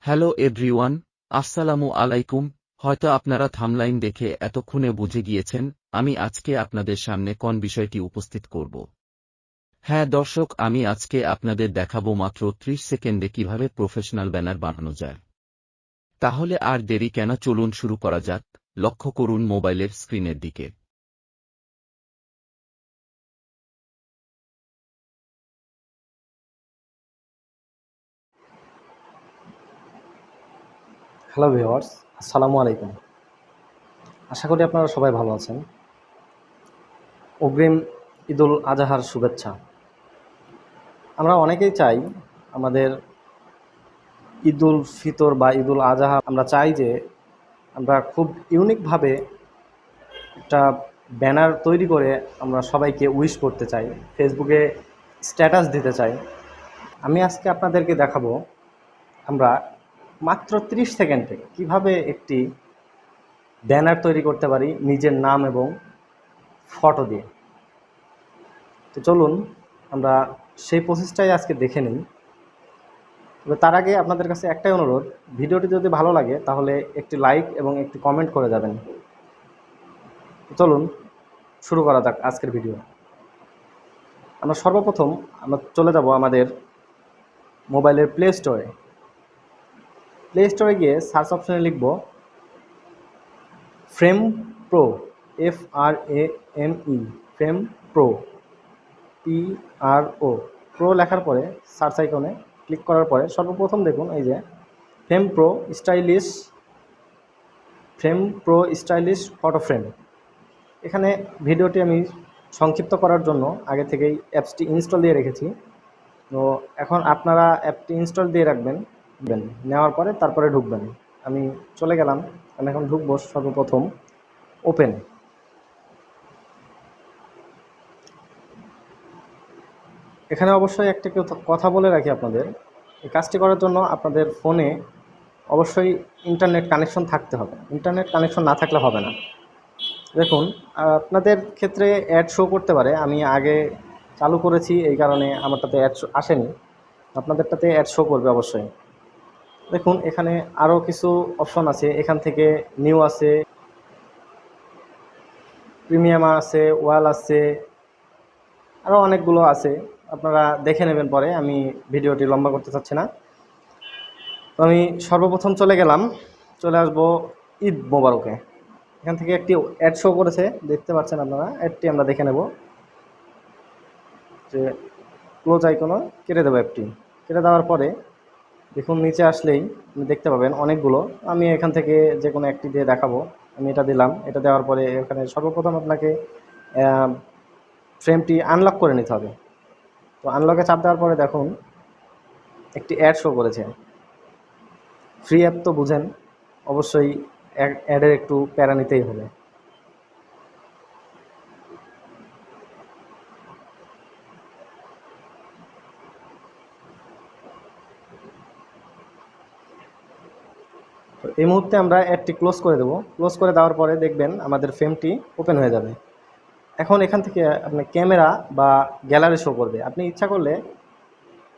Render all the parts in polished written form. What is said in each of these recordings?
Hello everyone, আসসালামু আলাইকুম। হয়তো আপনারা থামলাইন দেখে এতক্ষণে বুঝে গিয়েছেন আমি আজকে আপনাদের সামনে কোন বিষয়টি উপস্থিত করব। হ্যাঁ দর্শক, আমি আজকে আপনাদের দেখাবো মাত্র 30 সেকেন্ডে কিভাবে প্রফেশনাল ব্যানার বানানো যায়। তাহলে আর দেরি কেন, চলুন শুরু করা যাক। লক্ষ্য করুন মোবাইলের স্ক্রিনের দিকে। হ্যালো ভিউয়ার্স, আসসালামু আলাইকুম। আশা করি আপনারা সবাই ভালো আছেন। অগ্রিম ঈদুল আজহার শুভেচ্ছা। আমরা অনেকেই চাই আমাদের ঈদুল ফিতর বা ঈদুল আজহা আমরা চাই যে আমরা খুব ইউনিকভাবে একটা ব্যানার তৈরি করে আমরা সবাইকে উইশ করতে চাই, ফেসবুকে স্ট্যাটাস দিতে চাই। আমি আজকে আপনাদেরকে দেখাবো আমরা মাত্র 30 সেকেন্ডে কিভাবে একটি ব্যানার তৈরি করতে পারি নিজের নাম এবং ফটো দিয়ে। তো চলুন আমরা সেই প্রসেসটাই আজকে দেখে নিই। তবে তার আগে আপনাদের কাছে একটাই অনুরোধ, ভিডিওটি যদি ভালো লাগে তাহলে একটি লাইক এবং একটি কমেন্ট করে যাবেন। চলুন শুরু করা যাক আজকের ভিডিও। আমরা সর্বপ্রথম চলে যাব আমাদের মোবাইলের প্লে স্টোরে। প্লে স্টোরে গিয়ে সার্চ অপশনে লিখব frame pro, FRAME, frame pro, PRO, pro লেখার পরে সার্চ আইকনে ক্লিক করার পরে সর্বপ্রথম দেখুন এই যে frame pro stylish photo frame. এখানে ভিডিওটি আমি সংক্ষিপ্ত করার জন্য আগে থেকেই অ্যাপসটি ইনস্টল দিয়ে রেখেছি। তো এখন আপনারা অ্যাপটি ইনস্টল দিয়ে রাখবেন, নেওয়ার পরে তারপরে ঢুকবেন। আমি চলে গেলাম, আমি এখন ঢুকবো। সর্বপ্রথম ওপেন। এখানে অবশ্যই একটা কথা বলে রাখি আপনাদের, এই কাজটি করার জন্য আপনাদের ফোনে অবশ্যই ইন্টারনেট কানেকশন থাকতে হবে। ইন্টারনেট কানেকশন না থাকলে হবে না। দেখুন, আপনাদের ক্ষেত্রে অ্যাড শো করতে পারে, আমি আগে চালু করেছি এই কারণে আমারটাতে অ্যাড আসেনি। আপনাদেরটাতে অ্যাড শো করবে অবশ্যই। দেখুন এখানে আরও কিছু অপশন আছে, এখান থেকে নিউ আছে, প্রিমিয়াম আছে, ওয়াল আছে, আরও অনেকগুলো আছে। আপনারা দেখে নেবেন পরে, আমি ভিডিওটি লম্বা করতে চাচ্ছি না। তো আমি সর্বপ্রথম চলে আসবো ঈদ মোবারকে। এখান থেকে একটি অ্যাড শো করেছে, দেখতে পাচ্ছেন আপনারা। অ্যাডটি আমরা দেখে নেব, যে ক্লোজ আইকনও কেটে দেবো। অ্যাপটি কেটে দেওয়ার পরে দেখুন নিচে আসলেই আপনি দেখতে পাবেন অনেকগুলো। আমি এখান থেকে যে কোনো একটি দিয়ে দেখাবো। আমি এটা দিলাম, এটা দেওয়ার পরে এখানে সর্বপ্রথম আপনাকে ফ্রেমটি আনলক করে নিতে হবে। তো আনলকে চাপ দেওয়ার পরে দেখুন একটি অ্যাড শো করেছে। ফ্রি অ্যাপ তো বুঝেন, অবশ্যই অ্যাডের একটু প্যারা নিতেই হবে। তো এই মুহূর্তে আমরা অ্যাডটি ক্লোজ করে দেবো। ক্লোজ করে দেওয়ার পরে দেখবেন আমাদের ফ্রেমটি ওপেন হয়ে যাবে। এখন এখান থেকে আপনি ক্যামেরা বা গ্যালারি শো করবে। আপনি ইচ্ছা করলে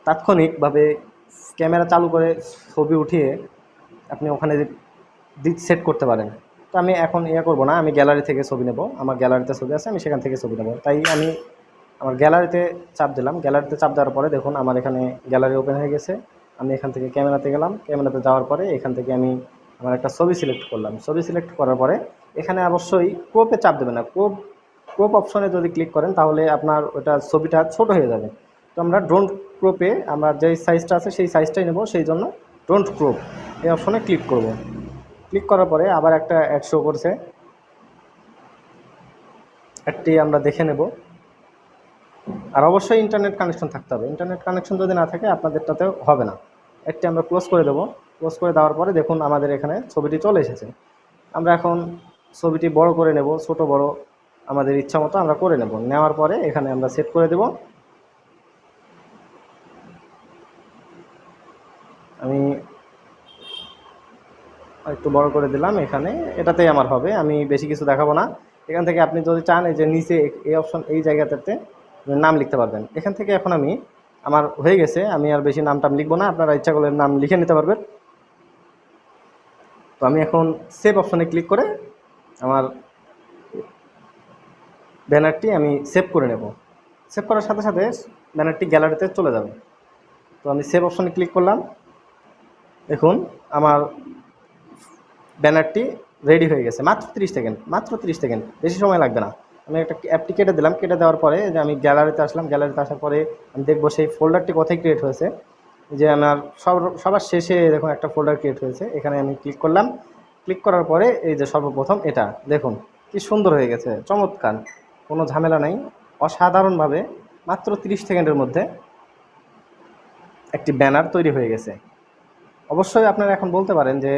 তাৎক্ষণিকভাবে ক্যামেরা চালু করে ছবি উঠিয়ে আপনি ওখানে সেট করতে পারেন। তো আমি এখন করব না, আমি গ্যালারি থেকে ছবি নেব। আমার গ্যালারিতে ছবি আছে, আমি সেখান থেকে ছবি নেব। তাই আমি আমার গ্যালারিতে চাপ দিলাম। গ্যালারিতে চাপ দেওয়ার পরে দেখুন আমার এখানে গ্যালারি ওপেন হয়ে গেছে। আমি এখান থেকে ক্যামেরাতে গেলাম। ক্যামেরাতে যাওয়ার পরে এখান থেকে আমি আমার একটা ছবি সিলেক্ট করলাম। ছবি সিলেক্ট করার পরে এখানে অবশ্যই ক্রপে চাপ দেবেন না। ক্রপ অপশনে যদি ক্লিক করেন তাহলে আপনার ওটা ছবিটা ছোট হয়ে যাবে। তো আমরা ডোন্ট ক্রপে আমরা যেই সাইজটা আছে সেই সাইজটাই নেব, সেই জন্য ডোন্ট ক্রপ এই অপশনে ক্লিক করব। ক্লিক করার পরে আবার একটা অ্যাড শো করছে, অ্যাডটি আমরা দেখে নেব। আর অবশ্যই ইন্টারনেট কানেকশন থাকতে হবে। ইন্টারনেট কানেকশন যদি না থাকে আপনাদেরটাতেও হবে না। অ্যাডটি আমরা ক্লোজ করে দেব। ক্লোজ করে দেওয়ার পরে দেখুন আমাদের এখানে ছবিটি চলে এসেছে। আমরা এখন ছবিটি বড় করে নেব, ছোট বড় আমাদের ইচ্ছা মতো আমরা করে নেব। নেওয়ার পরে এখানে আমরা সেট করে দেব। আমি একটু বড় করে দিলাম, এখানে এটাতেই আমার হবে। আমি বেশি কিছু দেখাবো না। এখান থেকে আপনি যদি চান এই যে নিচে এই অপশন, এই জায়গাটাতে নাম লিখতে পারবেন। এখান থেকে এখন আমার হয়ে গেছে, আমি আর বেশি নাম টাম লিখবো না। আপনারা ইচ্ছা করলে নাম লিখে নিতে পারবেন। তো আমি এখন সেভ অপশনে ক্লিক করে আমার ব্যানারটি আমি সেভ করে নেব। সেভ করার সাথে সাথে ব্যানারটি গ্যালারিতে চলে যাবে। তো আমি সেভ অপশনে ক্লিক করলাম। দেখুন আমার ব্যানারটি রেডি হয়ে গেছে মাত্র 30 সেকেন্ড, মাত্র 30 সেকেন্ড, বেশি সময় লাগবে না। আমি একটা অ্যাপটি কেটে দিলাম, কেটে দেওয়ার পরে যে আমি গ্যালারিতে আসলাম, গ্যালারিতে আসার পরে আমি দেখবো সেই ফোল্ডারটি কোথায় ক্রিয়েট হয়েছে। যে আমার সবার শেষে দেখুন একটা ফোল্ডার ক্রিয়েট হয়েছে, এখানে আমি ক্লিক করলাম। ক্লিক করার পরে এই যে সর্বপ্রথম এটা দেখুন কি সুন্দর হয়ে গেছে, চমৎকার, কোনো ঝামেলা নাই, অসাধারণভাবে মাত্র 30 সেকেন্ডের মধ্যে একটি ব্যানার তৈরি হয়ে গেছে। অবশ্যই আপনারা এখন বলতে পারেন যে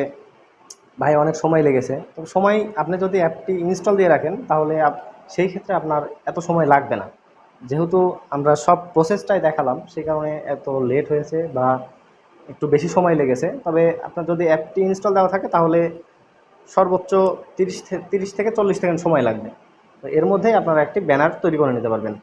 ভাই অনেক সময় লেগেছে। তো সময়, আপনি যদি অ্যাপটি ইনস্টল দিয়ে রাখেন তাহলে সেই ক্ষেত্রে আপনার এত সময় লাগবে না। যেহেতু আমরা সব প্রসেসটাই দেখালাম সেই কারণে এত লেট হয়েছে বা একটু বেশি সময় লেগেছে। তবে আপনার যদি অ্যাপটি ইনস্টল দেওয়া থাকে তাহলে সর্বোচ্চ 30 থেকে 40 সেকেন্ড সময় লাগবে। তো এর মধ্যেই আপনারা একটি ব্যানার তৈরি করে নিতে পারবেন।